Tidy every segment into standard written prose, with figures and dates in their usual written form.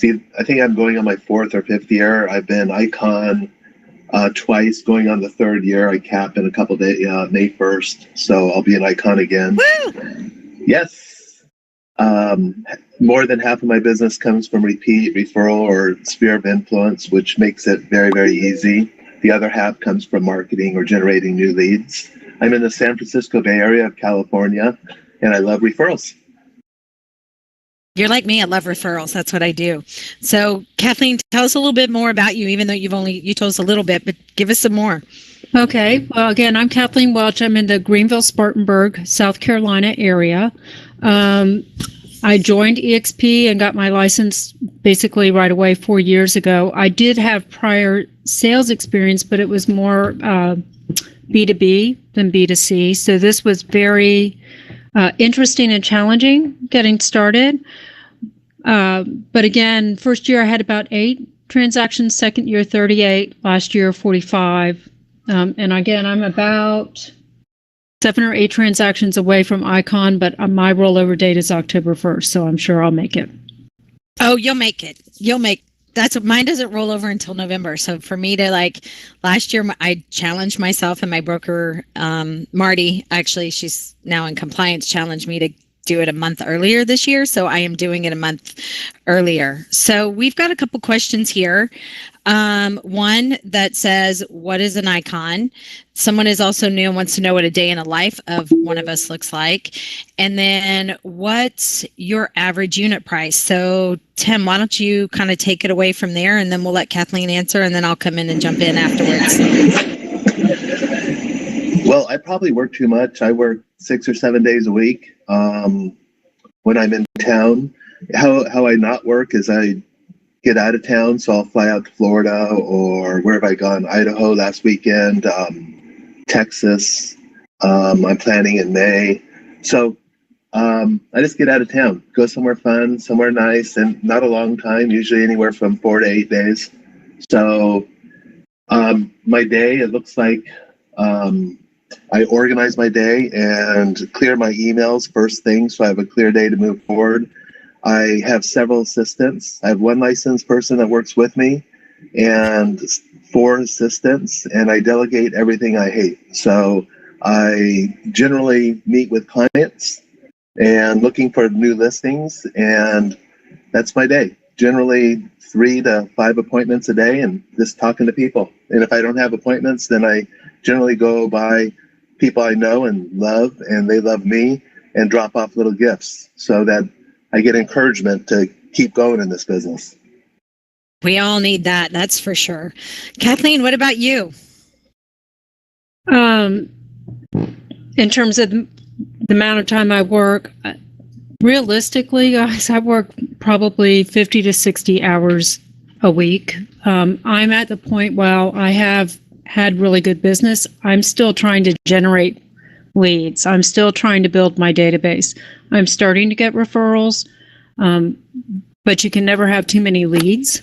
See, I think I'm going on my 4th or 5th year. I've been Icon twice, going on the 3rd year. I cap in a couple days, May 1st, so I'll be an Icon again. Woo! Yes. More than half of my business comes from repeat, referral, or sphere of influence, which makes it very, very easy. The other half comes from marketing or generating new leads. I'm in the San Francisco Bay Area of California, and I love referrals. You're like me. I love referrals. That's what I do. So, Kathleen, tell us a little bit more about you, even though you told us a little bit, but give us some more. Okay. Well, again, I'm Kathleen Welch. I'm in the Greenville-Spartanburg, South Carolina area. I joined EXP and got my license basically right away 4 years ago. I did have prior sales experience, but it was more B2B than B2C. So this was very interesting and challenging getting started. But again, first year I had about 8 transactions, second year 38, last year 45. And again, I'm about 7 or 8 transactions away from Icon, but my rollover date is October 1st, so I'm sure I'll make it. Oh, you'll make it. Mine doesn't roll over until November. So for me to last year, I challenged myself, and my broker, Marty, actually, she's now in compliance, challenged me to do it a month earlier this year. So I am doing it a month earlier. So we've got a couple questions here. One that says, what is an icon? Someone is also new and wants to know what a day in the life of one of us looks like. And then what's your average unit price? So Tim, why don't you kind of take it away from there, and then we'll let Kathleen answer, and then I'll come in and jump in afterwards. Well, I probably work too much. I work 6 or 7 days a week when I'm in town. How I not work is I get out of town, so I'll fly out to Florida, or where have I gone? Idaho last weekend, Texas. I'm planning in May. So I just get out of town, go somewhere fun, somewhere nice, and not a long time, usually anywhere from 4 to 8 days. So my day, it looks like I organize my day and clear my emails first thing, so I have a clear day to move forward. I have several assistants. I have 1 licensed person that works with me and 4 assistants, and I delegate everything I hate. So I generally meet with clients and looking for new listings, and that's my day. Generally 3 to 5 appointments a day and just talking to people. And if I don't have appointments, then I generally go by people I know and love, and they love me, and drop off little gifts so that I get encouragement to keep going in this business. We all need that. That's for sure. Kathleen, what about you? In terms of the amount of time I work, realistically, guys, I work probably 50 to 60 hours a week. I'm at the point where I have had really good business. I'm still trying to generate leads. I'm still trying to build my database. I'm starting to get referrals, but you can never have too many leads.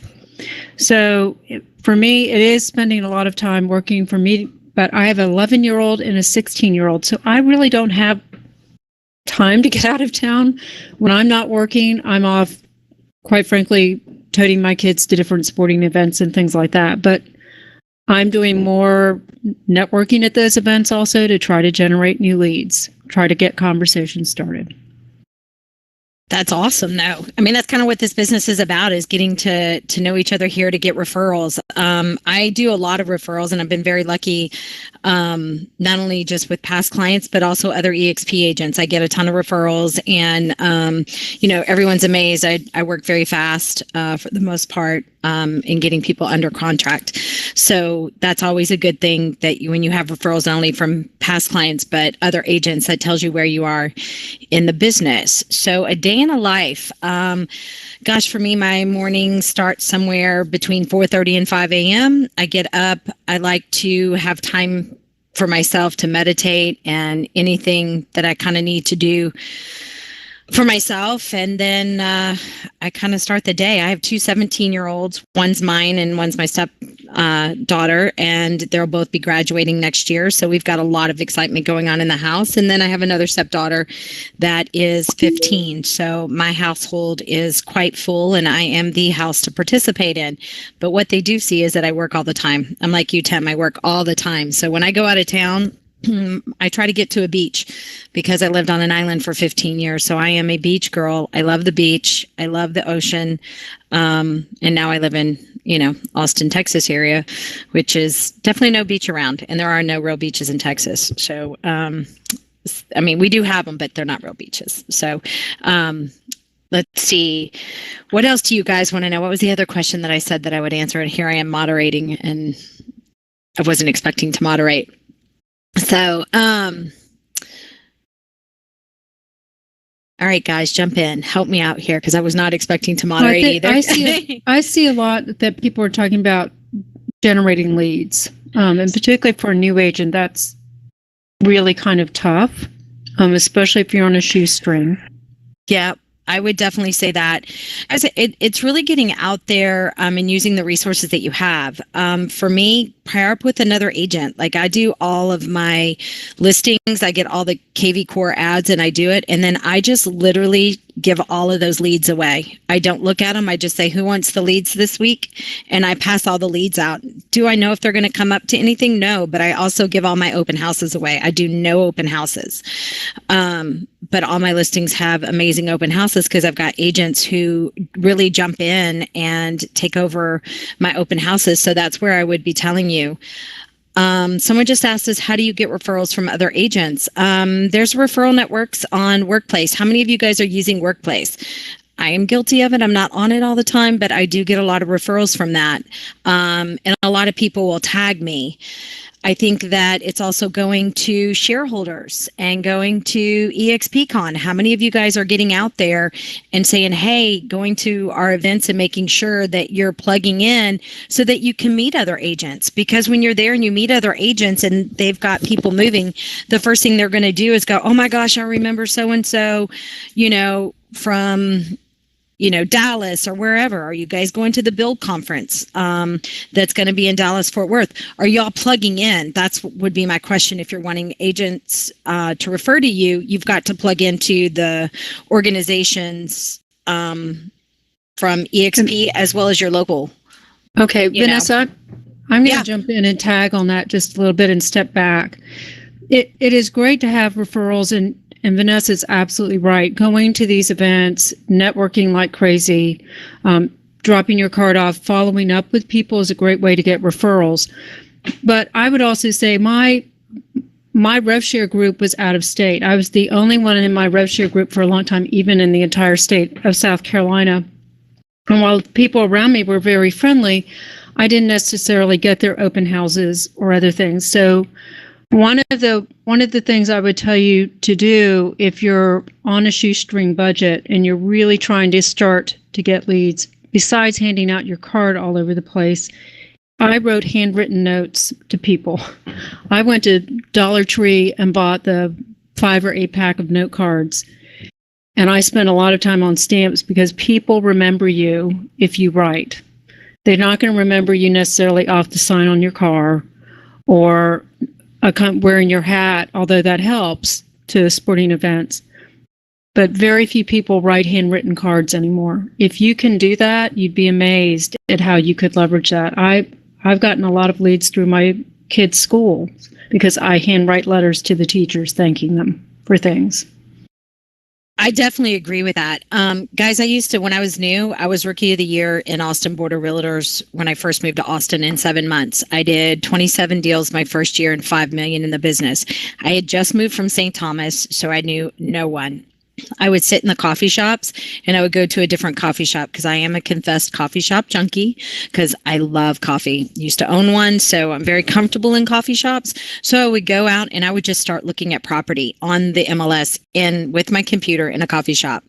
So for me, it is spending a lot of time working for me, but I have an 11-year-old and a 16-year-old, so I really don't have time to get out of town. When I'm not working, I'm off, quite frankly, toting my kids to different sporting events and things like that. But I'm doing more networking at those events also to try to generate new leads, try to get conversations started. That's awesome, though. I mean, that's kind of what this business is about, is getting to know each other here to get referrals. I do a lot of referrals, and I've been very lucky, not only just with past clients, but also other EXP agents. I get a ton of referrals, and, everyone's amazed. I work very fast for the most part in getting people under contract. So that's always a good thing that when you have referrals, not only from past clients, but other agents, that tells you where you are in the business. So a day in a life. Gosh, for me, my morning starts somewhere between 4:30 and 5 a.m. I get up. I like to have time for myself to meditate and anything that I kind of need to do for myself. And then I kind of start the day. I have 2 17-year-olds. One's mine and one's my daughter, and they'll both be graduating next year. So we've got a lot of excitement going on in the house. And then I have another stepdaughter that is 15. So my household is quite full, and I am the house to participate in. But what they do see is that I work all the time. I'm like you, Tim. I work all the time. So when I go out of town, I try to get to a beach because I lived on an island for 15 years. So I am a beach girl. I love the beach. I love the ocean. And now I live in, Austin, Texas area, which is definitely no beach around. And there are no real beaches in Texas. So, we do have them, but they're not real beaches. So, let's see. What else do you guys want to know? What was the other question that I said that I would answer? And here I am moderating, and I wasn't expecting to moderate. So, all right, guys, jump in. Help me out here because I was not expecting to moderate either. I see a lot that people are talking about generating leads, and particularly for a new agent, that's really kind of tough, especially if you're on a shoestring. Yeah. I would definitely say that. It's really getting out there and using the resources that you have. For me, pair up with another agent. Like I do all of my listings. I get all the KV Core ads and I do it. And then I just literally give all of those leads away. I don't look at them. I just say, who wants the leads this week? And I pass all the leads out. Do I know if they're going to come up to anything? No, but I also give all my open houses away. I do no open houses. But all my listings have amazing open houses because I've got agents who really jump in and take over my open houses. So that's where I would be telling you. Someone just asked us, how do you get referrals from other agents? There's referral networks on Workplace. How many of you guys are using Workplace? I am guilty of it. I'm not on it all the time, but I do get a lot of referrals from that. And a lot of people will tag me. I think that it's also going to shareholders and going to EXPCon. How many of you guys are getting out there and saying, hey, going to our events and making sure that you're plugging in so that you can meet other agents? Because when you're there and you meet other agents and they've got people moving, the first thing they're going to do is go, oh my gosh, I remember so-and-so, from Dallas or wherever. Are you guys going to the Build conference that's going to be in Dallas, Fort Worth? Are y'all plugging in? That's would be my question. If you're wanting agents to refer to you, you've got to plug into the organizations from EXP as well as your local. Okay, Vanessa, I'm going to jump in and tag on that just a little bit and step back. It is great to have referrals, and Vanessa's absolutely right. Going to these events, networking like crazy, dropping your card off, following up with people is a great way to get referrals. But I would also say my rev share group was out of state. I was the only one in my rev share group for a long time, even in the entire state of South Carolina. And while people around me were very friendly, I didn't necessarily get their open houses or other things. So one of the things I would tell you to do if you're on a shoestring budget and you're really trying to start to get leads, besides handing out your card all over the place, I wrote handwritten notes to people. I went to Dollar Tree and bought the 5 or 8 pack of note cards. And I spent a lot of time on stamps because people remember you if you write. They're not going to remember you necessarily off the sign on your car or wearing your hat, although that helps to sporting events. But very few people write handwritten cards anymore. If you can do that, you'd be amazed at how you could leverage that. I've gotten a lot of leads through my kids' school because I handwrite letters to the teachers thanking them for things. I definitely agree with that. Guys, when I was new, I was Rookie of the Year in Austin Border Realtors when I first moved to Austin in 7 months. I did 27 deals my first year and $5 million in the business. I had just moved from St. Thomas, so I knew no one. I would sit in the coffee shops and I would go to a different coffee shop because I am a confessed coffee shop junkie because I love coffee. Used to own one, so I'm very comfortable in coffee shops. So I would go out and I would just start looking at property on the MLS and with my computer in a coffee shop.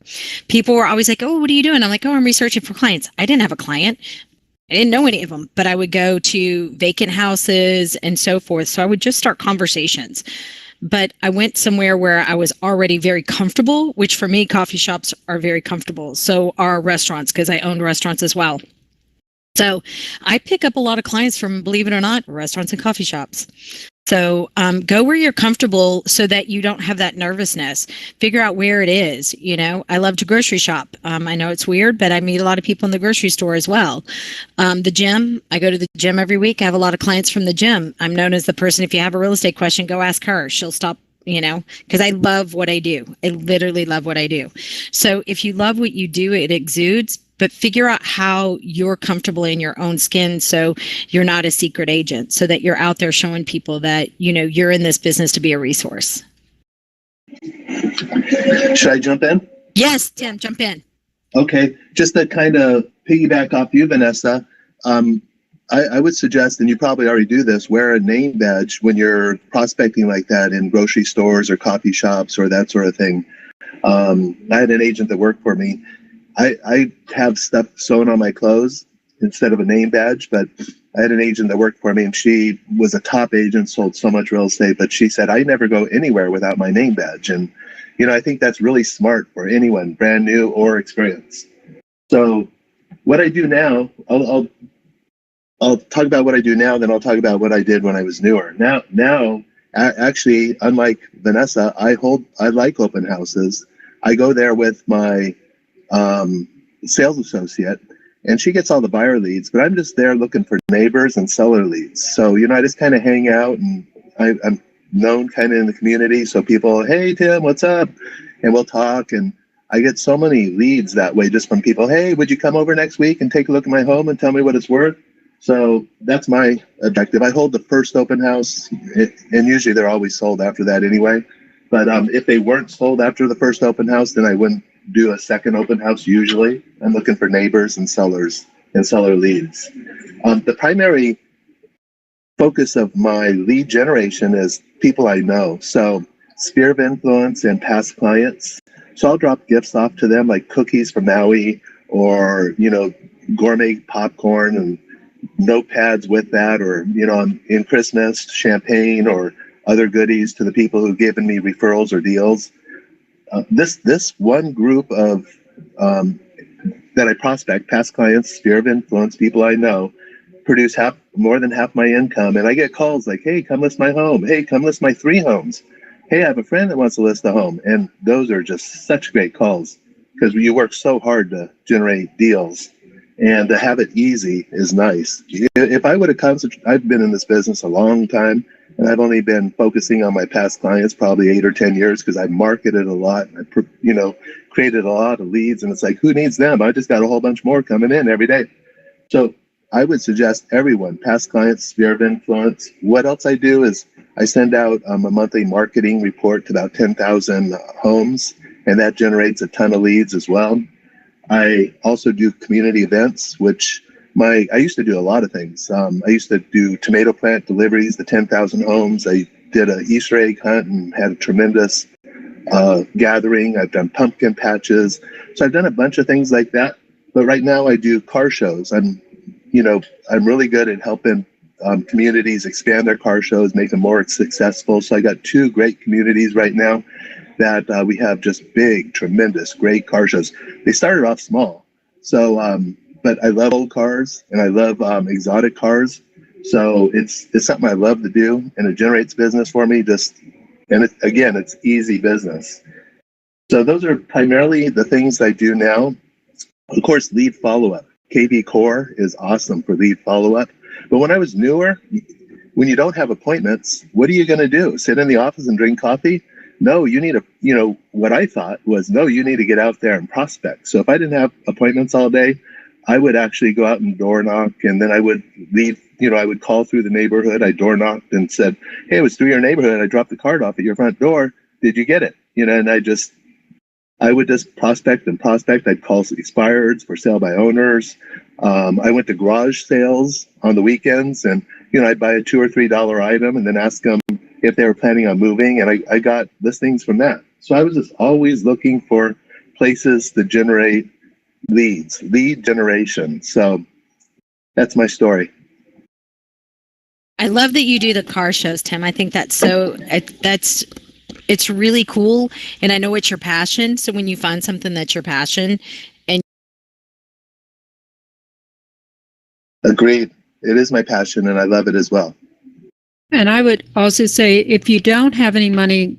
People were always like, oh, what are you doing? I'm like, oh, I'm researching for clients. I didn't have a client. I didn't know any of them, but I would go to vacant houses and so forth. So I would just start conversations. But I went somewhere where I was already very comfortable, which for me, coffee shops are very comfortable. So are restaurants, because I owned restaurants as well. So I pick up a lot of clients from, believe it or not, restaurants and coffee shops. So go where you're comfortable so that you don't have that nervousness. Figure out where it is. You know, I love to grocery shop. I know it's weird, but I meet a lot of people in the grocery store as well. The gym, I go to the gym every week. I have a lot of clients from the gym. I'm known as the person, if you have a real estate question, go ask her. She'll stop, you know, because I love what I do. I literally love what I do. So if you love what you do, it exudes. But figure out how you're comfortable in your own skin so you're not a secret agent, so that you're out there showing people that, you know, you're in this business to be a resource. Should I jump in? Yes, Tim, jump in. Okay. Just to kind of piggyback off you, Vanessa, I would suggest, and you probably already do this, wear a name badge when you're prospecting like that in grocery stores or coffee shops or that sort of thing. I had an agent that worked for me. I have stuff sewn on my clothes instead of a name badge, but I had an agent that worked for me, and she was a top agent, sold so much real estate, but she said, I never go anywhere without my name badge. And, you know, I think that's really smart for anyone, brand new or experienced. So what I do now, I'll talk about what I do now, then I'll talk about what I did when I was newer. Now, actually, unlike Vanessa, I like open houses. I go there with my sales associate, and she gets all the buyer leads, but I'm just there looking for neighbors and seller leads. So, you know, I just kind of hang out, and I'm known kind of in the community. So people, hey, Tim, what's up? And we'll talk. And I get so many leads that way just from people. Hey, would you come over next week and take a look at my home and tell me what it's worth? So that's my objective. I hold the first open house, and usually they're always sold after that anyway. But if they weren't sold after the first open house, then I wouldn't do a second open house usually. I'm looking for neighbors and sellers and seller leads. The primary focus of my lead generation is people I know. So sphere of influence and past clients. So I'll drop gifts off to them like cookies from Maui, or, you know, gourmet popcorn and notepads with that, or, you know, in Christmas, champagne or other goodies to the people who've given me referrals or deals. This one group of that I prospect, past clients, sphere of influence, people I know, produce more than half my income. And I get calls like, hey, come list my home. Hey, come list my 3 homes. Hey, I have a friend that wants to list a home. And those are just such great calls because you work so hard to generate deals. And to have it easy is nice. If I would have concentrated, I've been in this business a long time, and I've only been focusing on my past clients probably 8 or 10 years because I marketed a lot. I, you know, created a lot of leads, and it's like, who needs them? I just got a whole bunch more coming in every day. So I would suggest everyone, past clients, sphere of influence. What else I do is I send out a monthly marketing report to about 10,000 homes, and that generates a ton of leads as well. I also do community events, which I used to do a lot of things. I used to do tomato plant deliveries, the 10,000 homes. I did an Easter egg hunt and had a tremendous gathering. I've done pumpkin patches. So I've done a bunch of things like that. But right now I do car shows. I'm really good at helping communities expand their car shows, make them more successful. So I got 2 great communities right now that we have just big, tremendous, great car shows. They started off small. So, but I love old cars and I love exotic cars. So it's something I love to do, and it generates business for me. It's easy business. So those are primarily the things I do now. Of course, lead follow-up. KV Core is awesome for lead follow-up. But when I was newer, when you don't have appointments, what are you going to do? Sit in the office and drink coffee? No, you need what I thought was, no, you need to get out there and prospect. So if I didn't have appointments all day, I would actually go out and door knock, and then I would leave, I would call through the neighborhood. I door knocked and said, hey, it was through your neighborhood. I dropped the card off at your front door. Did you get it? And I would just prospect and prospect. I'd call expireds for sale by owners. I went to garage sales on the weekends, and, I'd buy a $2 or $3 item and then ask them if they were planning on moving. And I got listings from that. So I was just always looking for places to generate lead generation. So that's my story. I love that you do the car shows, Tim. I think it's really cool. And I know it's your passion. So when you find something that's your passion Agreed. It is my passion and I love it as well. And I would also say, if you don't have any money,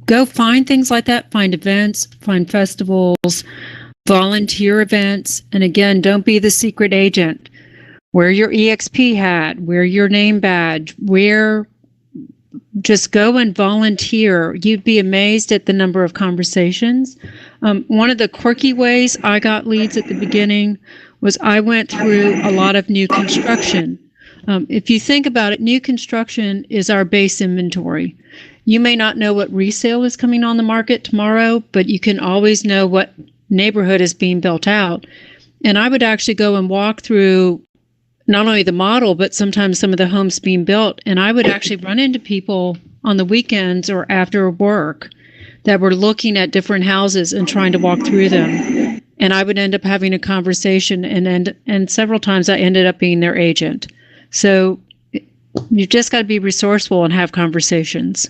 go find things like that, find events, find festivals, volunteer events. And again, don't be the secret agent. Wear your EXP hat, wear your name badge, just go and volunteer. You'd be amazed at the number of conversations. One of the quirky ways I got leads at the beginning was I went through a lot of new construction. If you think about it, new construction is our base inventory. You may not know what resale is coming on the market tomorrow, but you can always know what neighborhood is being built out. And I would actually go and walk through not only the model, but sometimes some of the homes being built. And I would actually run into people on the weekends or after work that were looking at different houses and trying to walk through them. And I would end up having a conversation, and several times I ended up being their agent. So you've just got to be resourceful and have conversations.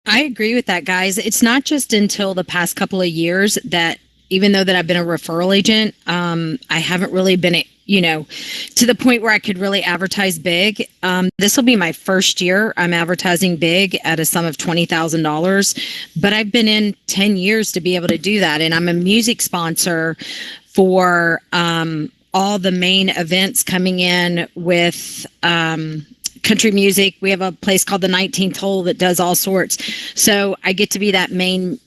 I agree with that, guys. It's not just until the past couple of years that, even though that I've been a referral agent, I haven't really been, to the point where I could really advertise big. This will be my first year I'm advertising big at a sum of $20,000, but I've been in 10 years to be able to do that. And I'm a music sponsor for all the main events coming in with country music. We have a place called the 19th Hole that does all sorts. So I get to be that main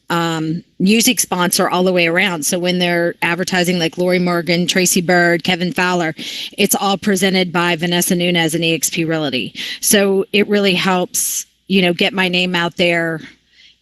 music sponsor all the way around. So when they're advertising like Lori Morgan, Tracy Bird, Kevin Fowler, it's all presented by Vanessa Nunez and EXP Realty. So it really helps, get my name out there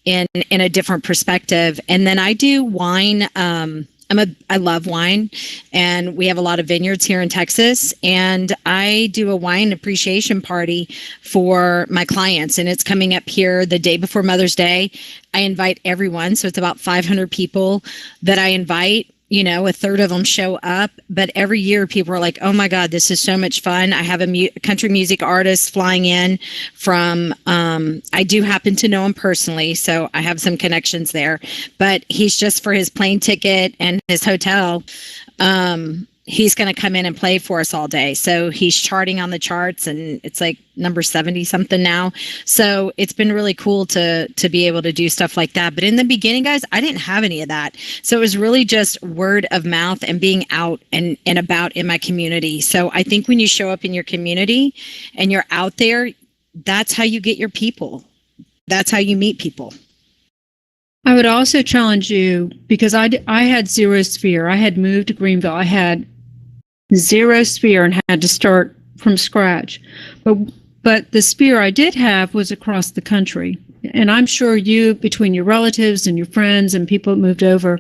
in a different perspective. And then I do wine. I love wine, and we have a lot of vineyards here in Texas, and I do a wine appreciation party for my clients, and it's coming up here the day before Mother's Day. I invite everyone. So it's about 500 people that I invite. A third of them show up, but every year people are like, oh my God, this is so much fun. I have a country music artist flying in from, I do happen to know him personally, so I have some connections there, but he's just for his plane ticket and his hotel. He's going to come in and play for us all day. So he's charting on the charts, and it's like number 70 something now. So it's been really cool to be able to do stuff like that. But in the beginning, guys, I didn't have any of that. So it was really just word of mouth and being out and about in my community. So I think when you show up in your community and you're out there, that's how you get your people. That's how you meet people. I would also challenge you, because I had zero sphere. I had moved to Greenville. I had zero sphere and had to start from scratch. But the sphere I did have was across the country. And I'm sure you, between your relatives and your friends and people that moved over,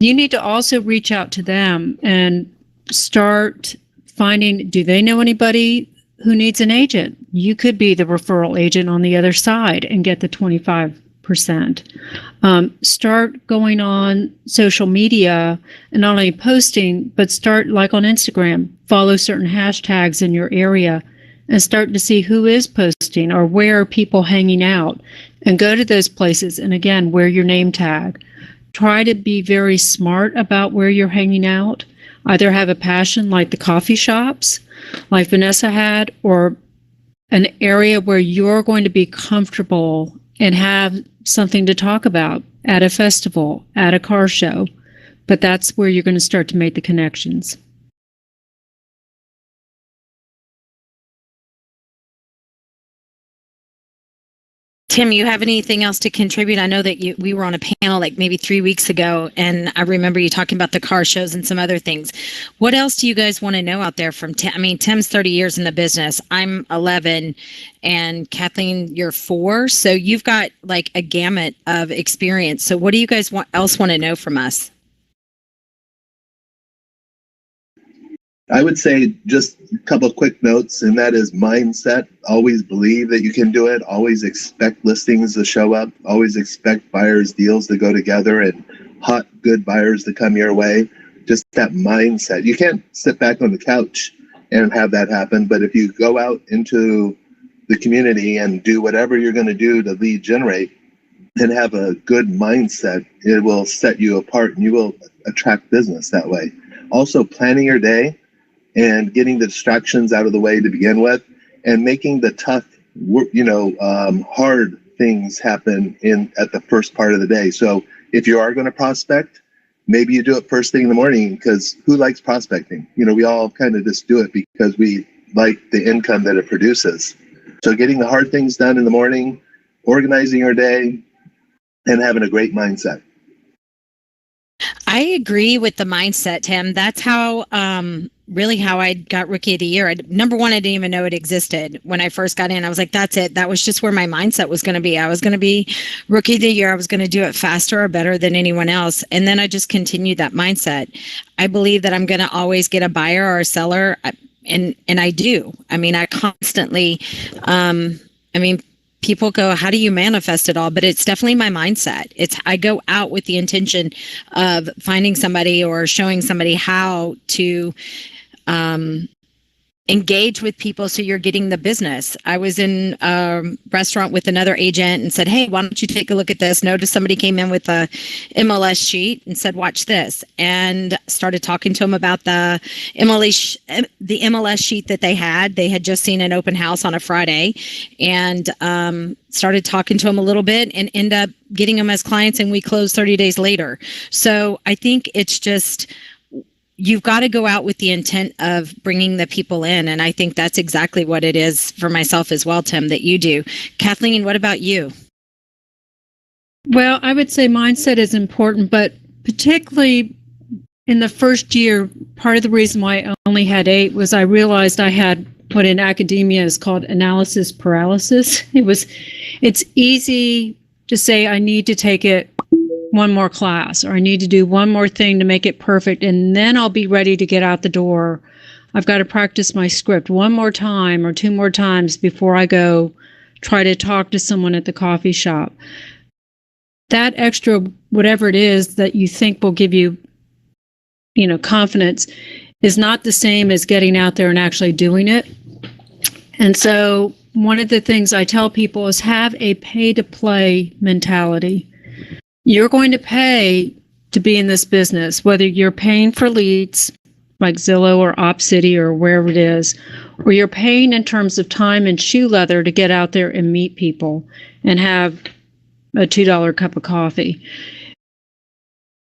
you need to also reach out to them and start finding, do they know anybody who needs an agent? You could be the referral agent on the other side and get the 25%. Start going on social media and not only posting, but start like on Instagram, follow certain hashtags in your area and start to see who is posting or where are people hanging out, and go to those places. And again, wear your name tag. Try to be very smart about where you're hanging out. Either have a passion like the coffee shops, like Vanessa had, or an area where you're going to be comfortable and have something to talk about at a festival, at a car show. But that's where you're going to start to make the connections. Tim, you have anything else to contribute? I know that we were on a panel like maybe 3 weeks ago, and I remember you talking about the car shows and some other things. What else do you guys want to know out there from Tim? I mean, Tim's 30 years in the business. I'm 11, and Kathleen, you're 4. So you've got like a gamut of experience. So what do you guys else want to know from us? I would say just a couple of quick notes, and that is mindset. Always believe that you can do it. Always expect listings to show up. Always expect buyers' deals to go together and hot, good buyers to come your way. Just that mindset. You can't sit back on the couch and have that happen, but if you go out into the community and do whatever you're going to do to lead generate and have a good mindset, it will set you apart and you will attract business that way. also planning your day and getting the distractions out of the way to begin with, and making the tough, hard things happen at the first part of the day. So if you are going to prospect, maybe you do it first thing in the morning, because who likes prospecting? We all kind of just do it because we like the income that it produces. So getting the hard things done in the morning, organizing your day, and having a great mindset. I agree with the mindset, Tim. That's how really how I got Rookie of the Year. Number one, I didn't even know it existed when I first got in. I was like, that's it. That was just where my mindset was going to be. I was going to be Rookie of the Year. I was going to do it faster or better than anyone else. And then I just continued that mindset. I believe that I'm going to always get a buyer or a seller. And I do. I mean, I constantly, people go, how do you manifest it all? But it's definitely my mindset. I go out with the intention of finding somebody or showing somebody how to engage with people so you're getting the business. I was in a restaurant with another agent and said, hey, why don't you take a look at this? Notice somebody came in with a MLS sheet and said, watch this, and started talking to them about the MLS sheet that they had. They had just seen an open house on a Friday, and started talking to them a little bit and end up getting them as clients, and we closed 30 days later. So I think it's just, you've got to go out with the intent of bringing the people in. And I think that's exactly what it is for myself as well, Tim, that you do. Kathleen, what about you? Well, I would say mindset is important, but particularly in the first year, part of the reason why I only had 8 was I realized I had what in academia is called analysis paralysis. It's easy to say, I need to take it one more class, or I need to do one more thing to make it perfect, and then I'll be ready to get out the door. I've got to practice my script one more time or 2 more times before I go try to talk to someone at the coffee shop. That extra, whatever it is that you think will give you, confidence, is not the same as getting out there and actually doing it. And so one of the things I tell people is have a pay-to-play mentality. You're going to pay to be in this business, whether you're paying for leads like Zillow or OpCity or wherever it is, or you're paying in terms of time and shoe leather to get out there and meet people and have a $2 cup of coffee.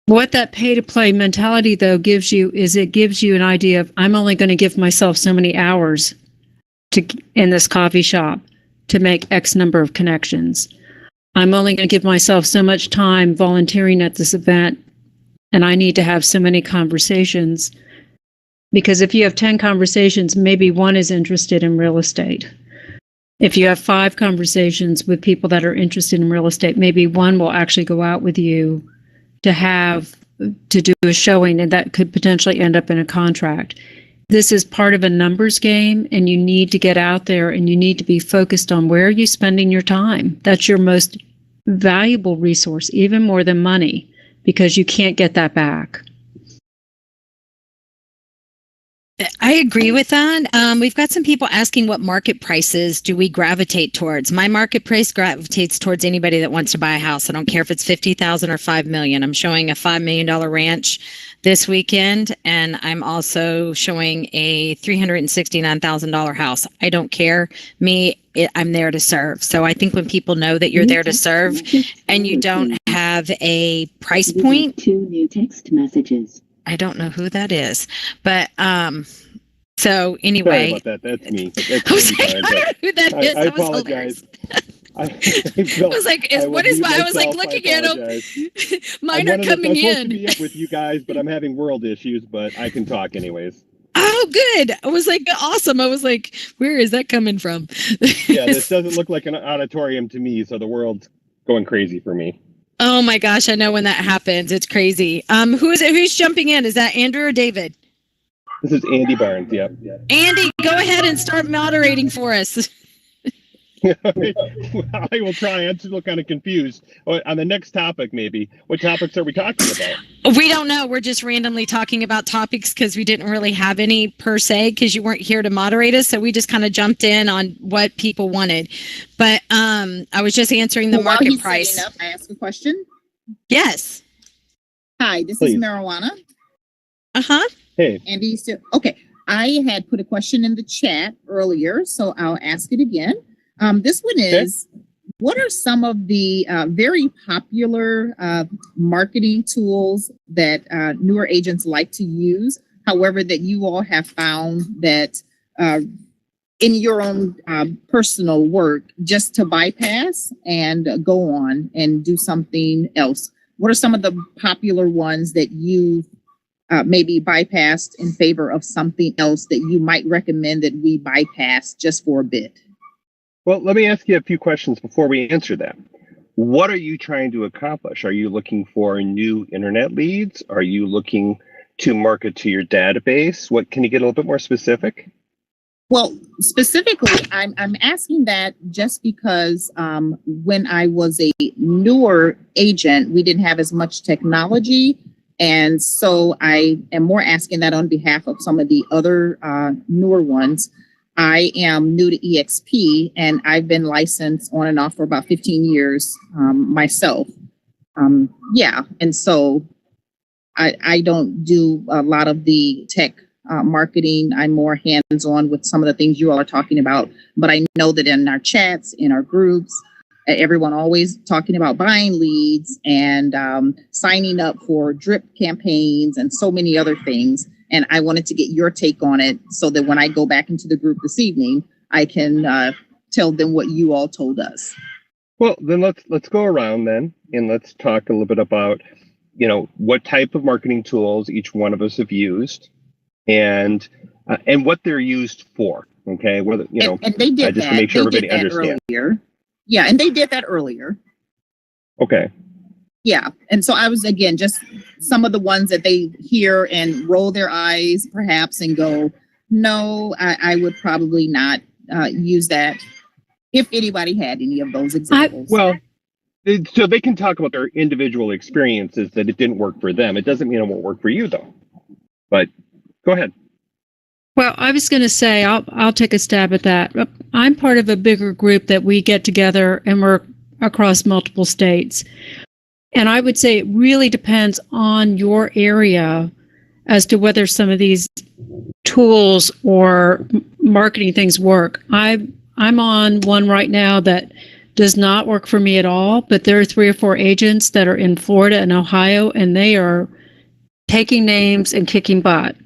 What that pay-to-play mentality, though, gives you is it gives you an idea of, I'm only going to give myself so many hours in this coffee shop to make X number of connections. I'm only going to give myself so much time volunteering at this event, and I need to have so many conversations. Because if you have 10 conversations, maybe 1 is interested in real estate. If you have 5 conversations with people that are interested in real estate, maybe 1 will actually go out with you to do a showing, and that could potentially end up in a contract. This is part of a numbers game, and you need to get out there and you need to be focused on where are you spending your time. That's your most valuable resource, even more than money, because you can't get that back. I agree with that. We've got some people asking what market prices do we gravitate towards. My market price gravitates towards anybody that wants to buy a house. I don't care if it's $50,000 or $5 million. I'm showing a $5 million ranch this weekend, and I'm also showing a $369,000 house. I don't care. I'm there to serve. So I think when people know that you're there to serve and you don't have a price point. 2 new text messages. I don't know who that is, but so anyway. Sorry about that. That's me. I was like, I don't know who that is. I apologize. I was like, what is my? I was like looking at them. Mine are coming in. I'm supposed to be up with you guys, but I'm having world issues. But I can talk anyways. Oh, good. I was like, awesome. I was like, where is that coming from? Yeah, this doesn't look like an auditorium to me, so the world's going crazy for me. Oh my gosh, I know when that happens. It's crazy. Who is it? Who's jumping in? Is that Andrew or David? This is Andy Barnes. Yep. Andy, go ahead and start moderating for us. I will try. I'm still kind of confused. On the next topic, maybe. What topics are we talking about? We don't know. We're just randomly talking about topics because we didn't really have any per se because you weren't here to moderate us. So we just kind of jumped in on what people wanted. But I was just answering the market price. Setting up, I ask a question? Yes. Hi, this Please. is Marijuana. Uh-huh. Hey, Andy, still okay. I had put a question in the chat earlier, so I'll ask it again. This one is, what are some of the very popular marketing tools that newer agents like to use? However, that you all have found that in your own personal work, just to bypass and go on and do something else? What are some of the popular ones that you maybe bypassed in favor of something else that you might recommend that we bypass just for a bit? well, let me ask you a few questions before we answer that. What are you trying to accomplish? Are you looking for new internet leads? Are you looking to market to your database? What can you get a little bit more specific? Well, specifically, I'm asking that just because when I was a newer agent, we didn't have as much technology. And so I am more asking that on behalf of some of the other newer ones. I am new to EXP, and I've been licensed on and off for about 15 years myself. Yeah, and so I don't do a lot of the tech marketing. I'm more hands-on with some of the things you all are talking about. But I know that in our chats, in our groups, everyone always talking about buying leads and signing up for drip campaigns and so many other things. And I wanted to get your take on it so that when I go back into the group this evening, I can tell them what you all told us. Well, then let's go around then, and let's talk a little bit about, what type of marketing tools each one of us have used, and what they're used for. Okay, whether and they did just that. to make sure they everybody understands. Earlier. Yeah, and they did that earlier. Okay. Yeah, and so I was, again, just some of the ones that they hear and roll their eyes perhaps and go, no, I would probably not use that, if anybody had any of those examples. So they can talk about their individual experiences that it didn't work for them. It doesn't mean it won't work for you, though. But go ahead. Well, I was going to say, I'll take a stab at that. I'm part of a bigger group that we get together and work across multiple states. And I would say it really depends on your area as to whether some of these tools or marketing things work. I'm on one right now that does not work for me at all, but there are 3 or 4 agents that are in Florida and Ohio, and they are taking names and kicking butt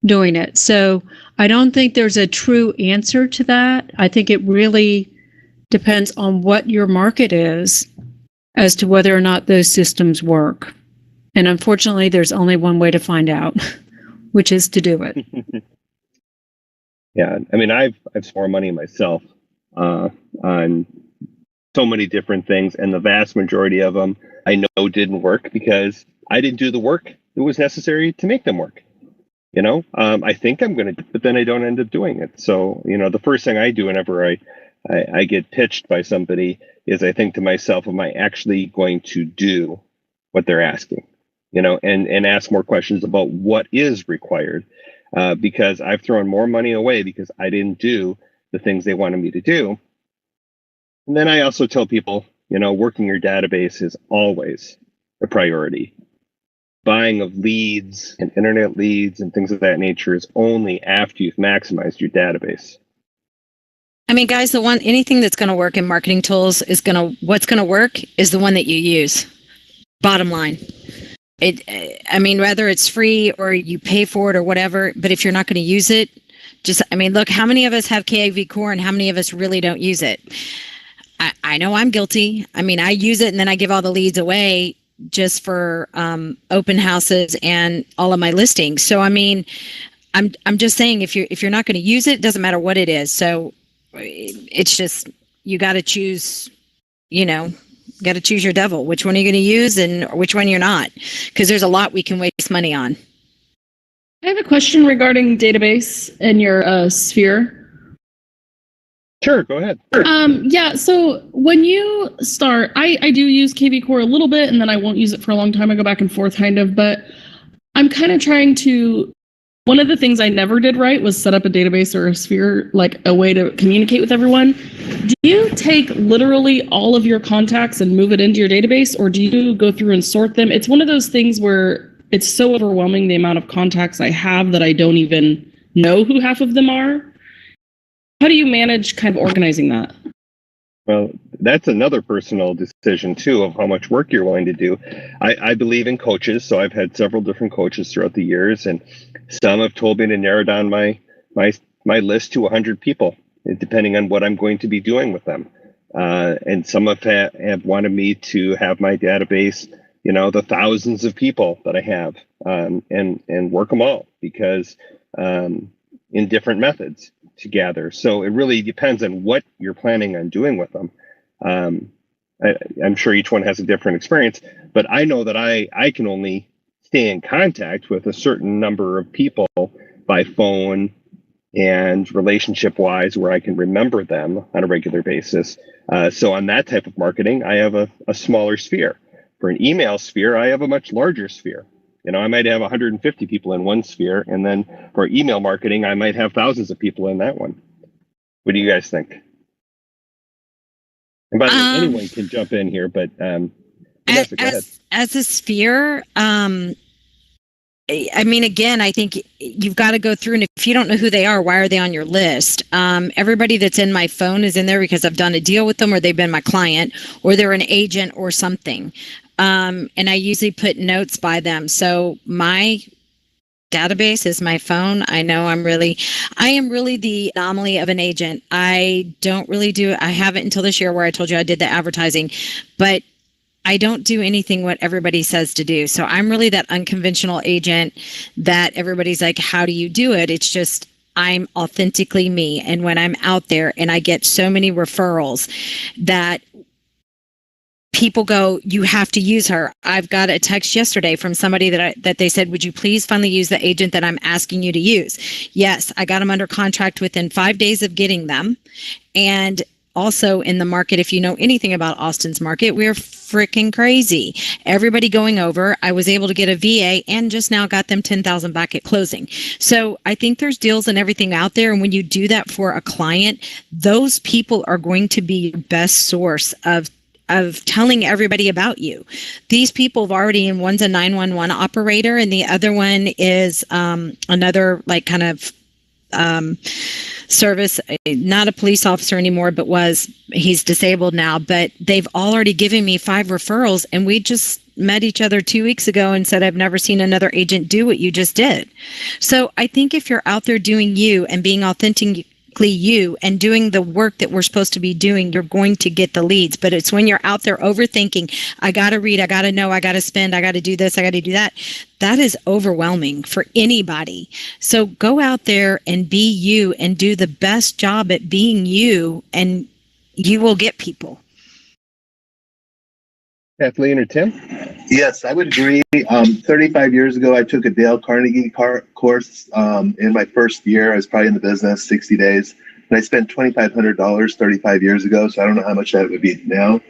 doing it. So I don't think there's a true answer to that. I think it really depends on what your market is as to whether or not those systems work. And unfortunately, there's only one way to find out, which is to do it. Yeah, I mean, I've spent more money myself on so many different things, and the vast majority of them I know didn't work because I didn't do the work that was necessary to make them work. I think I'm going to, but then I don't end up doing it. So, the first thing I do whenever I get pitched by somebody is I think to myself, am I actually going to do what they're asking? And ask more questions about what is required, because I've thrown more money away because I didn't do the things they wanted me to do. And then I also tell people, working your database is always a priority. Buying of leads and internet leads and things of that nature is only after you've maximized your database. I mean, guys, anything that's going to work in marketing tools what's going to work is the one that you use. Bottom line. Whether it's free or you pay for it or whatever, but if you're not going to use it, look, how many of us have KAV Core and how many of us really don't use it? I know I'm guilty. I use it and then I give all the leads away just for open houses and all of my listings. So, I'm just saying, if you're not going to use it, it doesn't matter what it is. So it's just, you got to choose, got to choose your devil, which one are you going to use and which one you're not, because there's a lot we can waste money on. I have a question regarding database in your sphere. Sure, go ahead. Yeah, so when you start, I do use KV Core a little bit, and then I won't use it for a long time. I go back and forth kind of, but I'm kind of trying to, one of the things I never did right was set up a database or a sphere, like a way to communicate with everyone. Do you take literally all of your contacts and move it into your database, or do you go through and sort them? It's one of those things where it's so overwhelming the amount of contacts I have that I don't even know who half of them are. How do you manage kind of organizing that? Well, that's another personal decision too of how much work you're willing to do. I believe in coaches, so I've had several different coaches throughout the years, and some have told me to narrow down my list to 100 people, depending on what I'm going to be doing with them. And some have wanted me to have my database, the thousands of people that I have, and work them all, because in different methods to gather. So it really depends on what you're planning on doing with them. I'm sure each one has a different experience, but I know that I can only stay in contact with a certain number of people by phone and relationship wise, where I can remember them on a regular basis. So on that type of marketing, I have a smaller sphere. For an email sphere, I have a much larger sphere. I might have 150 people in one sphere, and then for email marketing, I might have thousands of people in that one. What do you guys think? And by the way, anyone can jump in here, but Vanessa, go ahead. As a sphere, I mean, again, I think you've got to go through, and if you don't know who they are, why are they on your list? Everybody that's in my phone is in there because I've done a deal with them, or they've been my client, or they're an agent or something. And I usually put notes by them. So my database is my phone. I know I am really the anomaly of an agent. I haven't until this year, where I told you I did the advertising, but I don't do anything what everybody says to do. So I'm really that unconventional agent that everybody's like, how do you do it? It's just, I'm authentically me. And when I'm out there and I get so many referrals that people go, you have to use her. I've got a text yesterday from somebody that they said, would you please finally use the agent that I'm asking you to use? Yes, I got them under contract within 5 days of getting them. And also in the market, if you know anything about Austin's market, we're freaking crazy. Everybody going over. I was able to get a VA and just now got them 10,000 back at closing. So I think there's deals and everything out there. And when you do that for a client, those people are going to be your best source of telling everybody about you. These people have already, and one's a 911 operator, and the other one is another like kind of service, not a police officer anymore, but he's disabled now, but they've already given me 5 referrals, and we just met each other 2 weeks ago and said, I've never seen another agent do what you just did. So I think if you're out there doing you and being authentic, you and doing the work that we're supposed to be doing, you're going to get the leads. But it's when you're out there overthinking, I got to read, I got to know, I got to spend, I got to do this, I got to do that. That is overwhelming for anybody. So go out there and be you and do the best job at being you, and you will get people. Kathleen or Tim? Yes, I would agree. 35 years ago, I took a Dale Carnegie course. In my first year, I was probably in the business 60 days, and I spent $2,500 35 years ago. So I don't know how much that would be now.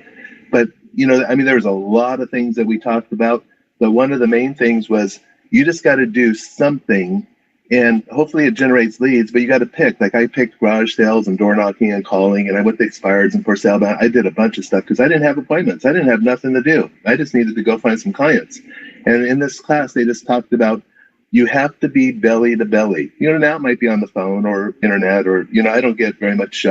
But, there was a lot of things that we talked about. But one of the main things was you just got to do something, and hopefully it generates leads, but you got to pick. Like I picked garage sales and door knocking and calling, and I went to expireds and for sale. I did a bunch of stuff because I didn't have appointments. I didn't have nothing to do. I just needed to go find some clients. And in this class, they just talked about you have to be belly to belly. Now it might be on the phone or internet, or, I don't get very much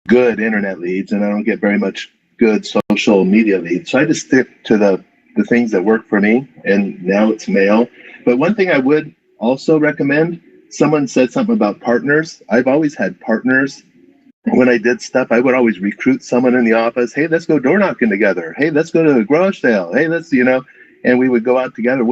good internet leads, and I don't get very much good social media leads. So I just stick to the things that work for me, and now it's mail. But one thing I would also recommend, someone said something about partners. I've always had partners. When I did stuff, I would always recruit someone in the office. Hey, let's go door knocking together. Hey, let's go to a garage sale. Hey, let's, and we would go out together,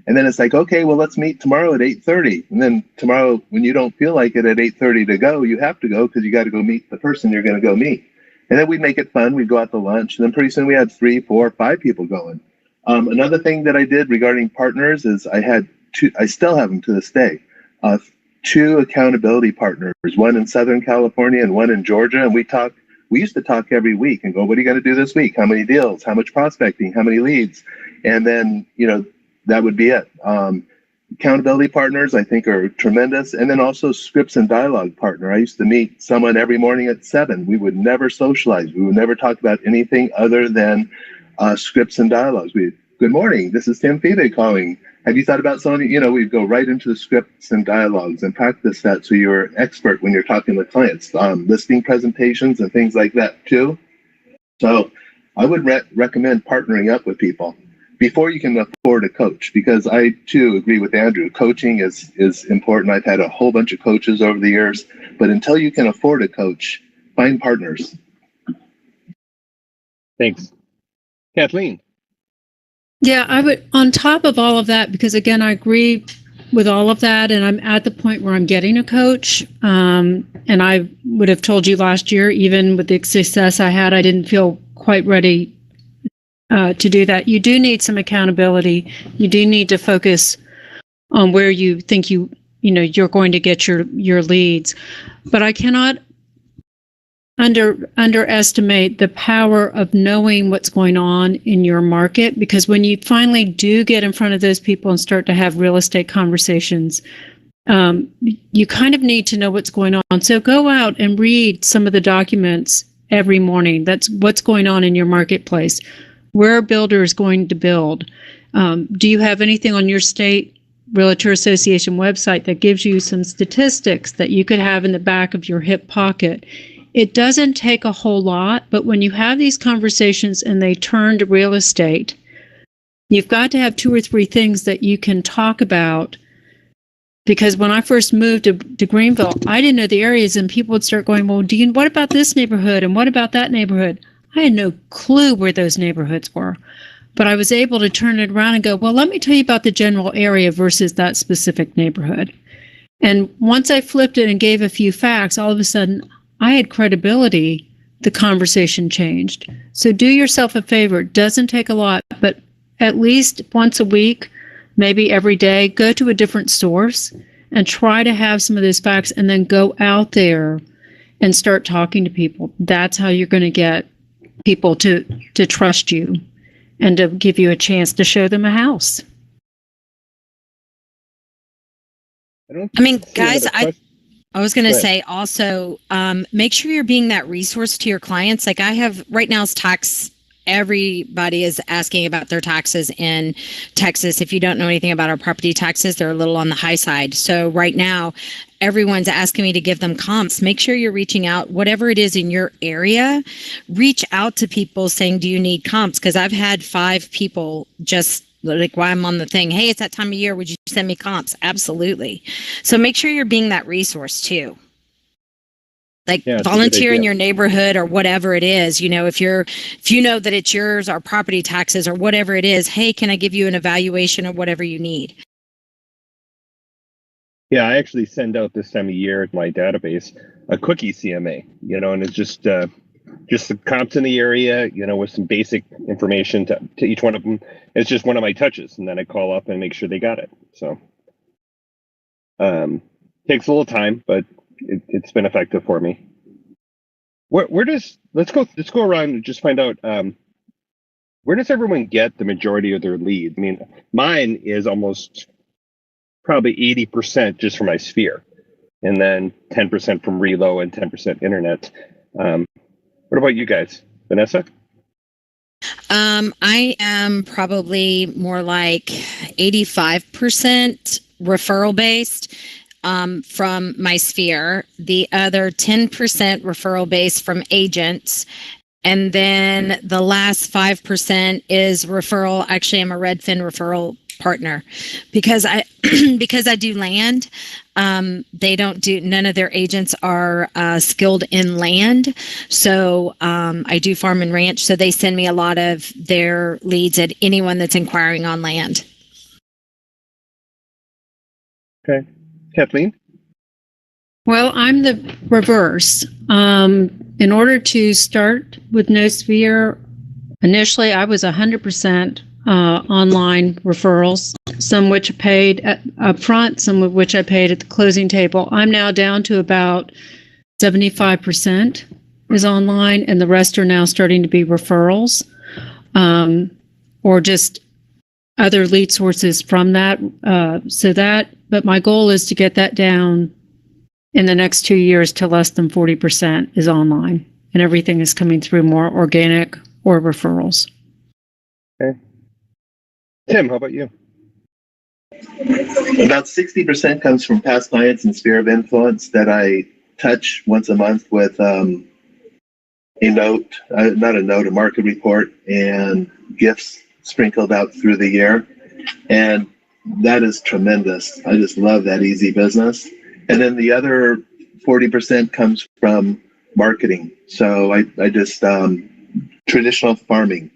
and then it's like, okay, well, let's meet tomorrow at 8:30. And then tomorrow, when you don't feel like it at 8:30 to go, you have to go because you got to go meet the person you're going to go meet. And then we'd make it fun. We'd go out to lunch. And then pretty soon we had 3, 4, 5 people going. Another thing that I did regarding partners is I still have them to this day, 2 accountability partners, one in Southern California and one in Georgia. And we used to talk every week and go, what are you going to do this week? How many deals? How much prospecting? How many leads? And then, that would be it. Accountability partners, I think, are tremendous. And then also scripts and dialogue partner. I used to meet someone every morning at 7. We would never socialize. We would never talk about anything other than scripts and dialogues. Good morning. This is Tim Fide calling. Have you thought about something? We go right into the scripts and dialogues and practice that so you're an expert when you're talking to clients, listing presentations and things like that too. So I would recommend partnering up with people before you can afford a coach, because I too agree with Andrew. Coaching is important. I've had a whole bunch of coaches over the years, but until you can afford a coach, find partners. Thanks. Kathleen. Yeah, I would, on top of all of that, because again, I agree with all of that, and I'm at the point where I'm getting a coach. And I would have told you last year, even with the success I had, I didn't feel quite ready to do that. You do need some accountability. You do need to focus on where you think you're going to get your leads. But I cannot underestimate the power of knowing what's going on in your market, because when you finally do get in front of those people and start to have real estate conversations, you kind of need to know what's going on. So go out and read some of the documents every morning. That's what's going on in your marketplace. Where are builders going to build? Do you have anything on your state Realtor Association website that gives you some statistics that you could have in the back of your hip pocket? It doesn't take a whole lot, but when you have these conversations and they turn to real estate, you've got to have 2 or 3 things that you can talk about. Because when I first moved to Greenville, I didn't know the areas, and people would start going, well, Dean, what about this neighborhood? And what about that neighborhood? I had no clue where those neighborhoods were. But I was able to turn it around and go, well, let me tell you about the general area versus that specific neighborhood. And once I flipped it and gave a few facts, all of a sudden, I had credibility. The conversation changed. So do yourself a favor. It doesn't take a lot, but at least once a week, maybe every day, go to a different source and try to have some of those facts, and then go out there and start talking to people. That's how you're going to get people to trust you and to give you a chance to show them a house. I mean, guys, I was going to say also, make sure you're being that resource to your clients. Like I have right now, everybody is asking about their taxes in Texas. If you don't know anything about our property taxes, they're a little on the high side. So right now, everyone's asking me to give them comps. Make sure you're reaching out, whatever it is in your area, reach out to people saying, do you need comps? Because I've had 5 people just like while I'm on the thing, hey, it's that time of year, would you send me comps? Absolutely. So make sure you're being that resource too. Like volunteer in your neighborhood or whatever it is, if you know that it's yours or property taxes or whatever it is, hey, can I give you an evaluation or whatever you need? Yeah, I actually send out this time of year in my database a quickie CMA, and it's just the comps in the area, with some basic information to each one of them. It's just one of my touches, and then I call up and make sure they got it. So takes a little time, but it's been effective for me. Let's go around and just find out where does everyone get the majority of their lead? I mean, mine is almost probably 80% just from my sphere, and then 10% from Relo and 10% internet. What about you guys, Vanessa? I am probably more like 85% referral based. From my sphere, the other 10% referral based from agents, and then the last 5% is referral. Actually, I'm a Redfin referral partner because I do land. None of their agents are skilled in land, so I do farm and ranch. So they send me a lot of their leads at anyone that's inquiring on land. Okay. Kathleen? Well, I'm the reverse. In order to start with No Sphere, initially I was 100% online referrals, some which I paid up front, some of which I paid at the closing table. I'm now down to about 75% is online, and the rest are now starting to be referrals or just other lead sources from that. But my goal is to get that down in the next 2 years to less than 40% is online, and everything is coming through more organic or referrals. Okay. Tim, how about you? About 60% comes from past clients and sphere of influence that I touch once a month with a note, a market report, and gifts sprinkled out through the year. And that is tremendous. I just love that easy business. And then the other 40% comes from marketing. So I just, traditional farming.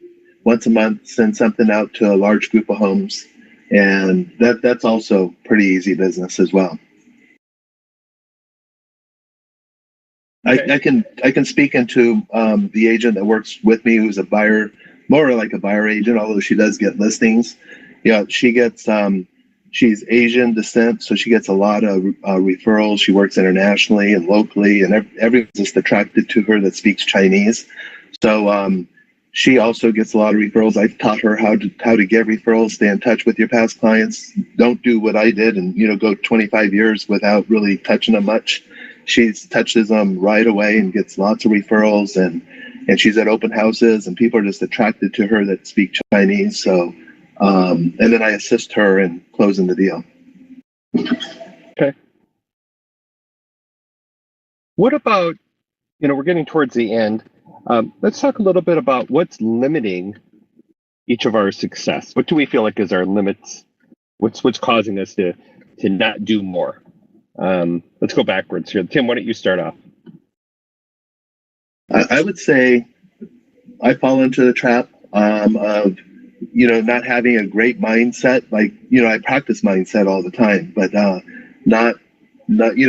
Once a month, send something out to a large group of homes. And that's also pretty easy business as well. Okay. I can speak into the agent that works with me, who's a buyer, more like a buyer agent, although she does get listings. Yeah, she gets she's Asian descent, so she gets a lot of referrals. She works internationally and locally, and everyone's just attracted to her that speaks Chinese. So she also gets a lot of referrals. I've taught her how to get referrals, stay in touch with your past clients. Don't do what I did and go 25 years without really touching them much. She touches them right away and gets lots of referrals, and she's at open houses, and people are just attracted to her that speak Chinese. So, and then I assist her in closing the deal. Okay. What about, we're getting towards the end. Let's talk a little bit about what's limiting each of our success. What do we feel like is our limits? What's causing us to not do more? Let's go backwards here. Tim, why don't you start off? I would say I fall into the trap of not having a great mindset. Like, I practice mindset all the time, but not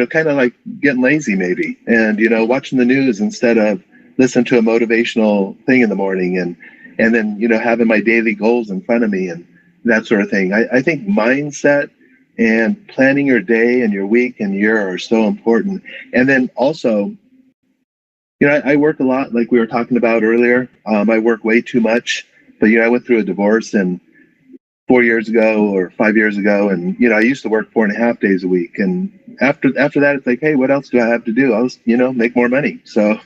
kind of like getting lazy maybe, and watching the news instead of listen to a motivational thing in the morning, and then having my daily goals in front of me and that sort of thing. I think mindset and planning your day and your week and year are so important. And then also, I work a lot, like we were talking about earlier. I work way too much, but I went through a divorce and 4 years ago or 5 years ago, and I used to work 4.5 days a week. And after that, it's like, hey, what else do I have to do? I'll make more money. So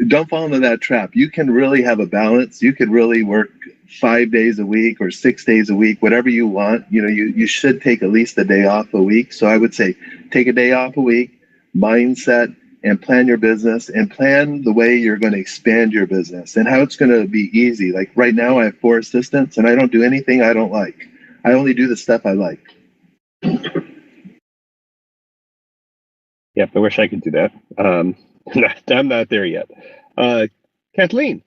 don't fall into that trap. You can really have a balance. You could really work 5 days a week or 6 days a week, whatever you want. You should take at least a day off a week. So I would say take a day off a week, mindset, and plan your business, and plan the way you're going to expand your business and how it's going to be easy. Like right now I have 4 assistants and I don't do anything I don't like. I only do the stuff I like. Yep, I wish I could do that. I'm not there yet. Kathleen,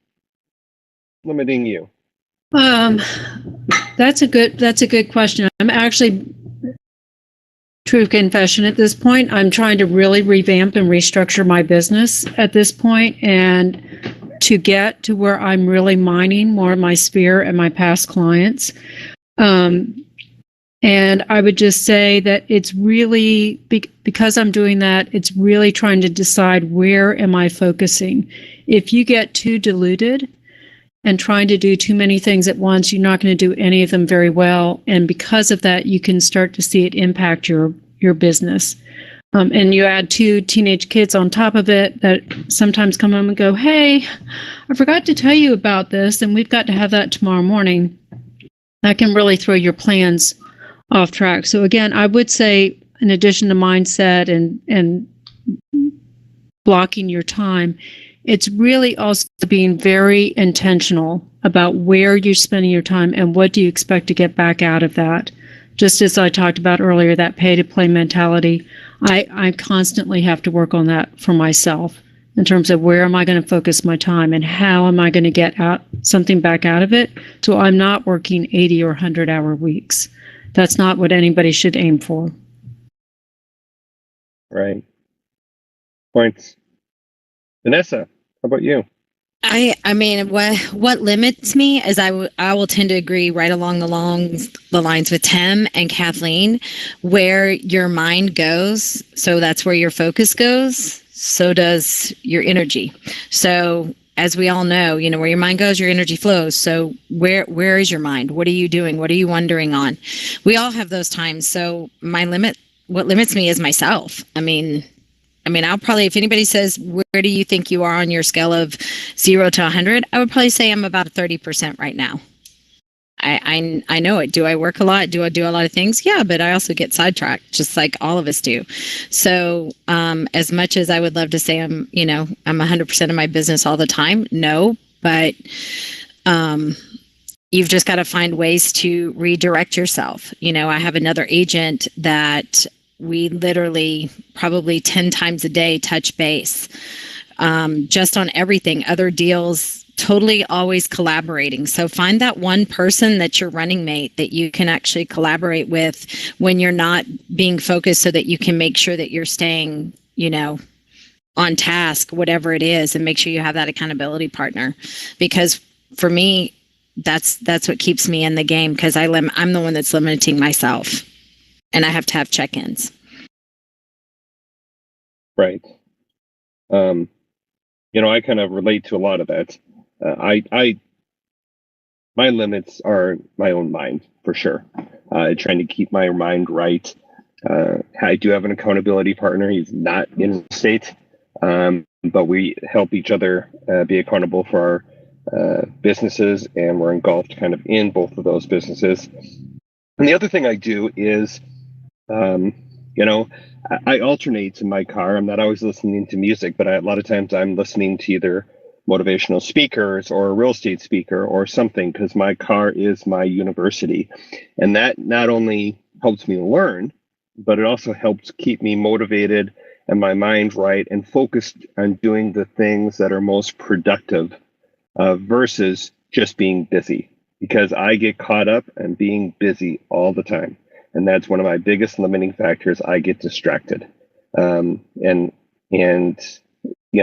limiting you. That's a good question. I'm actually, true confession at this point, I'm trying to really revamp and restructure my business at this point, and to get to where I'm really mining more of my sphere and my past clients. And I would just say that it's really, because I'm doing that, it's really trying to decide where am I focusing. If you get too diluted and trying to do too many things at once, you're not going to do any of them very well. And because of that, you can start to see it impact your business. And you add 2 teenage kids on top of it that sometimes come home and go, hey, I forgot to tell you about this, and we've got to have that tomorrow morning. That can really throw your plans off track. So again, I would say, in addition to mindset and blocking your time, it's really also being very intentional about where you're spending your time and what do you expect to get back out of that. Just as I talked about earlier, that pay-to-play mentality, I constantly have to work on that for myself in terms of where am I going to focus my time and how am I going to get something back out of it, so I'm not working 80 or 100-hour weeks. That's not what anybody should aim for. Right. Points. Vanessa, how about you? I mean, what limits me is I will tend to agree right along the lines with Tim and Kathleen. Where your mind goes, so that's where your focus goes. So does your energy. So as we all know, where your mind goes, your energy flows. So where is your mind? What are you doing? What are you wondering on? We all have those times. So what limits me is myself. I mean, I'll probably, if anybody says, where do you think you are on your scale of 0 to 100? I would probably say I'm about 30% right now. I know it. Do I work a lot? Do I do a lot of things? Yeah, but I also get sidetracked, just like all of us do. So, as much as I would love to say I'm 100% of my business all the time, no, but you've just got to find ways to redirect yourself. I have another agent that we literally probably 10 times a day touch base, just on everything, other deals, totally always collaborating. So find that one person that's your running mate that you can actually collaborate with when you're not being focused, so that you can make sure that you're staying, on task, whatever it is, and make sure you have that accountability partner. Because for me, that's what keeps me in the game, because I'm the one that's limiting myself, and I have to have check-ins. Right. I kind of relate to a lot of that. My limits are my own mind, for sure. Trying to keep my mind right. I do have an accountability partner. He's not in real estate, but we help each other be accountable for our businesses, and we're engulfed kind of in both of those businesses. And the other thing I do is, I alternate in my car. I'm not always listening to music, but a lot of times I'm listening to either motivational speakers or a real estate speaker or something, because my car is my university. And that not only helps me learn, but it also helps keep me motivated and my mind right and focused on doing the things that are most productive versus just being busy, because I get caught up in being busy all the time. And that's one of my biggest limiting factors. I get distracted.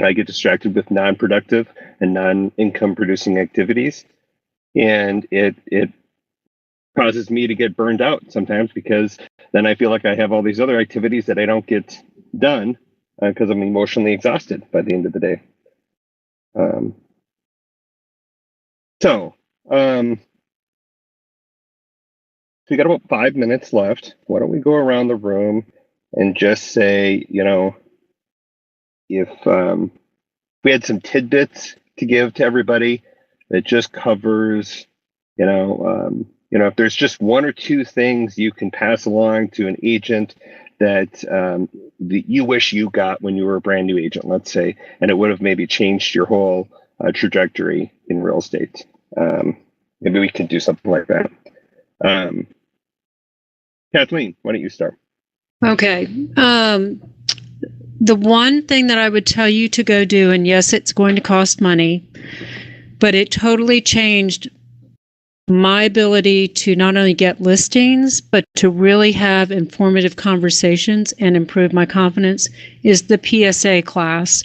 I get distracted with non-productive and non-income producing activities. And it causes me to get burned out sometimes, because then I feel like I have all these other activities that I don't get done because I'm emotionally exhausted by the end of the day. So we got about 5 minutes left. Why don't we go around the room and just say, if we had some tidbits to give to everybody that just covers, if there's just one or two things you can pass along to an agent that you wish you got when you were a brand new agent, let's say, and it would have maybe changed your whole trajectory in real estate. Maybe we can do something like that. Kathleen, why don't you start? Okay. The one thing that I would tell you to go do, and yes, it's going to cost money, but it totally changed my ability to not only get listings, but to really have informative conversations and improve my confidence, is the PSA class,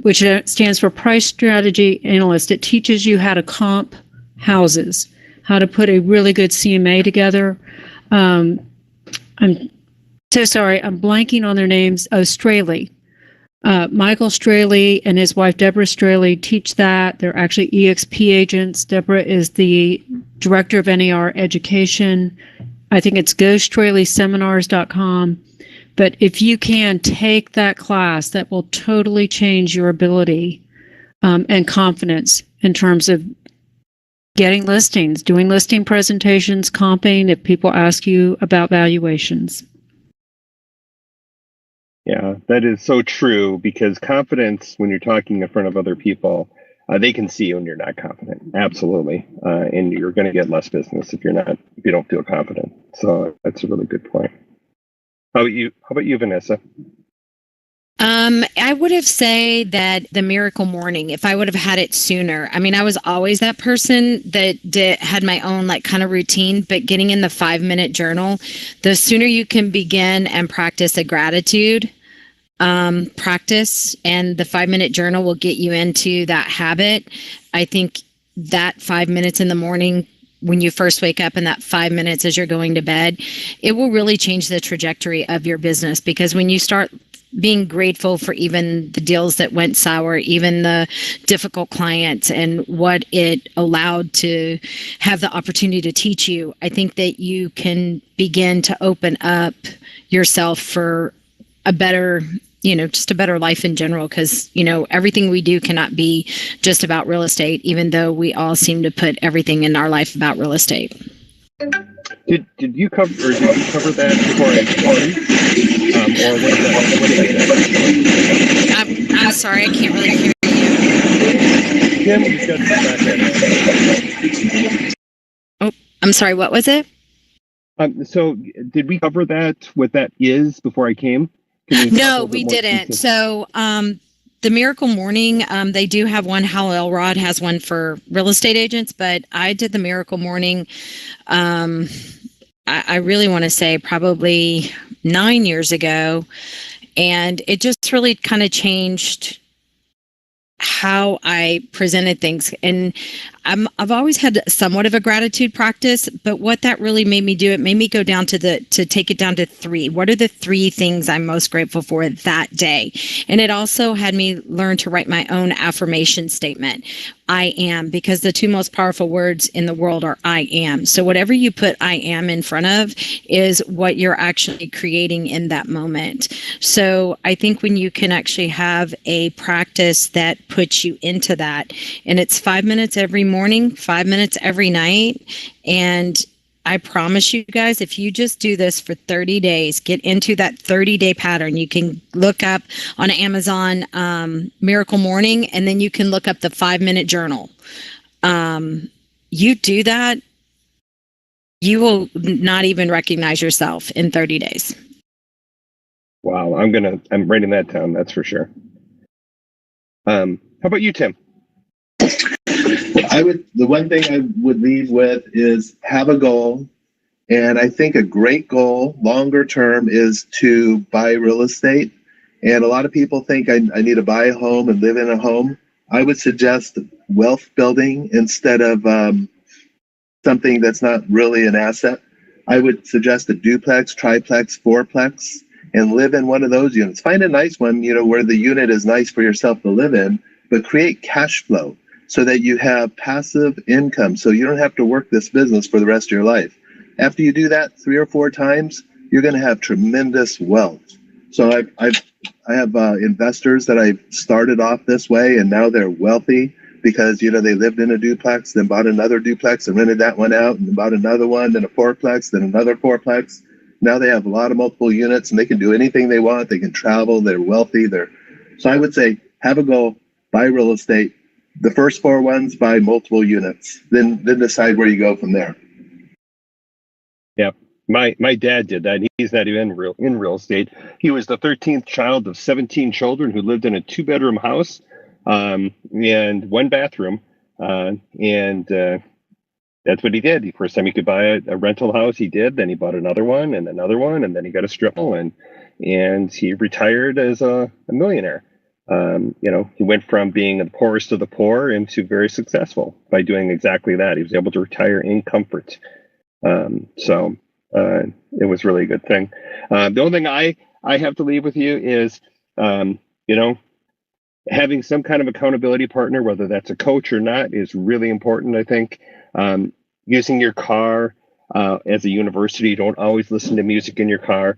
which stands for Price Strategy Analyst. It teaches you how to comp houses, how to put a really good CMA together. I'm so sorry, I'm blanking on their names. Oh, Straley. Michael Straley and his wife, Deborah Straley, teach that. They're actually EXP agents. Deborah is the director of NAR education. I think it's gostraleyseminars.com. But if you can take that class, that will totally change your ability and confidence in terms of getting listings, doing listing presentations, comping if people ask you about valuations. Yeah, that is so true, because confidence, when you're talking in front of other people, they can see when you're not confident. Absolutely. And you're going to get less business if you don't feel confident. So that's a really good point. How about you, Vanessa? I would have said that the miracle morning, if I would have had it sooner. I mean, I was always that person that had my own kind of routine, but getting in the 5-minute journal, the sooner you can begin and practice a gratitude practice, and the 5-minute journal will get you into that habit. I think that 5 minutes in the morning when you first wake up and that 5 minutes as you're going to bed, it will really change the trajectory of your business, because when you start being grateful for even the deals that went sour, even the difficult clients, and what it allowed to have the opportunity to teach you, I think that you can begin to open up yourself for a better just a better life in general, because, everything we do cannot be just about real estate, even though we all seem to put everything in our life about real estate. Did you cover that before I joined? Or what is that? I'm sorry, I can't really hear you. Tim, you've got some background. Oh, I'm sorry, what was it? So did we cover that, what that is, before I came? No, we didn't. So the Miracle Morning, they do have one. Hal Elrod has one for real estate agents, but I did the Miracle Morning. I really want to say probably 9 years ago. And it just really kind of changed how I presented things. And I've always had somewhat of a gratitude practice, but what that really made me do, it made me go down to take it down to 3. What are the 3 things I'm most grateful for that day? And it also had me learn to write my own affirmation statement. I am, because the 2 most powerful words in the world are I am. So whatever you put I am in front of is what you're actually creating in that moment. So I think when you can actually have a practice that puts you into that, and it's 5 minutes every morning, 5 minutes every night. And I promise you guys, if you just do this for 30 days, get into that 30-day pattern. You can look up on Amazon Miracle Morning, and then you can look up the 5-minute journal. You do that, you will not even recognize yourself in 30 days. Wow, I'm writing that down, that's for sure. How about you, Tim? The one thing I would leave with is have a goal. And I think a great goal, longer term, is to buy real estate. And a lot of people think I need to buy a home and live in a home. I would suggest wealth building instead of something that's not really an asset. I would suggest a duplex, triplex, fourplex, and live in one of those units. Find a nice one, where the unit is nice for yourself to live in, but create cash flow so that you have passive income, so you don't have to work this business for the rest of your life. After you do that 3 or 4 times, you're going to have tremendous wealth. So I have investors that I've started off this way, and now they're wealthy because they lived in a duplex, then bought another duplex and rented that one out, and then bought another one, then a fourplex, then another fourplex. Now they have a lot of multiple units, and they can do anything they want. They can travel. They're wealthy. So I would say have a goal, buy real estate. The first 4 ones, buy multiple units. Then decide where you go from there. Yeah, my dad did that. He's not even in real estate. He was the 13th child of 17 children who lived in a 2-bedroom house and 1 bathroom. And that's what he did. The first time he could buy a rental house, he did. Then he bought another one, and then he got a strip mall, and he retired as a millionaire. He went from being the poorest of the poor into very successful by doing exactly that. He was able to retire in comfort. So it was really a good thing. The only thing I have to leave with you is, having some kind of accountability partner, whether that's a coach or not, is really important, I think. Using your car as a university, don't always listen to music in your car.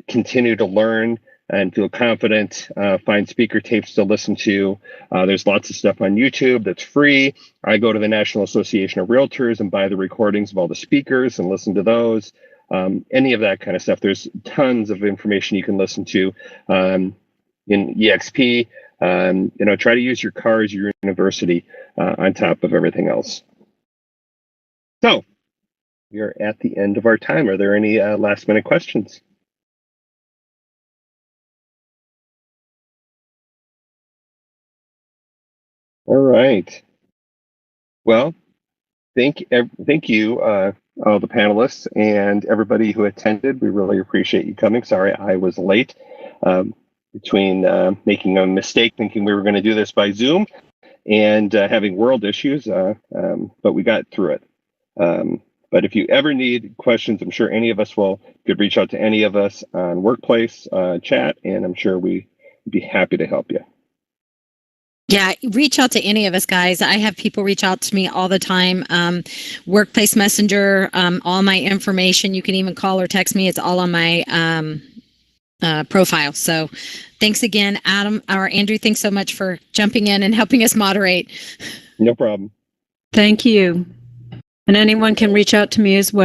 Continue to learn and feel confident. Find speaker tapes to listen to. There's lots of stuff on YouTube that's free. I go to the National Association of Realtors and buy the recordings of all the speakers and listen to those. Any of that kind of stuff. There's tons of information you can listen to in EXP. Try to use your car as your university on top of everything else. So we're at the end of our time. Are there any last minute questions? All right. Well, thank you, all the panelists and everybody who attended. We really appreciate you coming. Sorry I was late between making a mistake thinking we were going to do this by Zoom and having world issues, but we got through it. But if you ever need questions, I'm sure any of us could reach out to any of us on Workplace chat, and I'm sure we'd be happy to help you. Yeah, reach out to any of us, guys. I have people reach out to me all the time. Workplace Messenger, all my information. You can even call or text me. It's all on my profile. So thanks again, Adam, or Andrew. Thanks so much for jumping in and helping us moderate. No problem. Thank you. And anyone can reach out to me as well.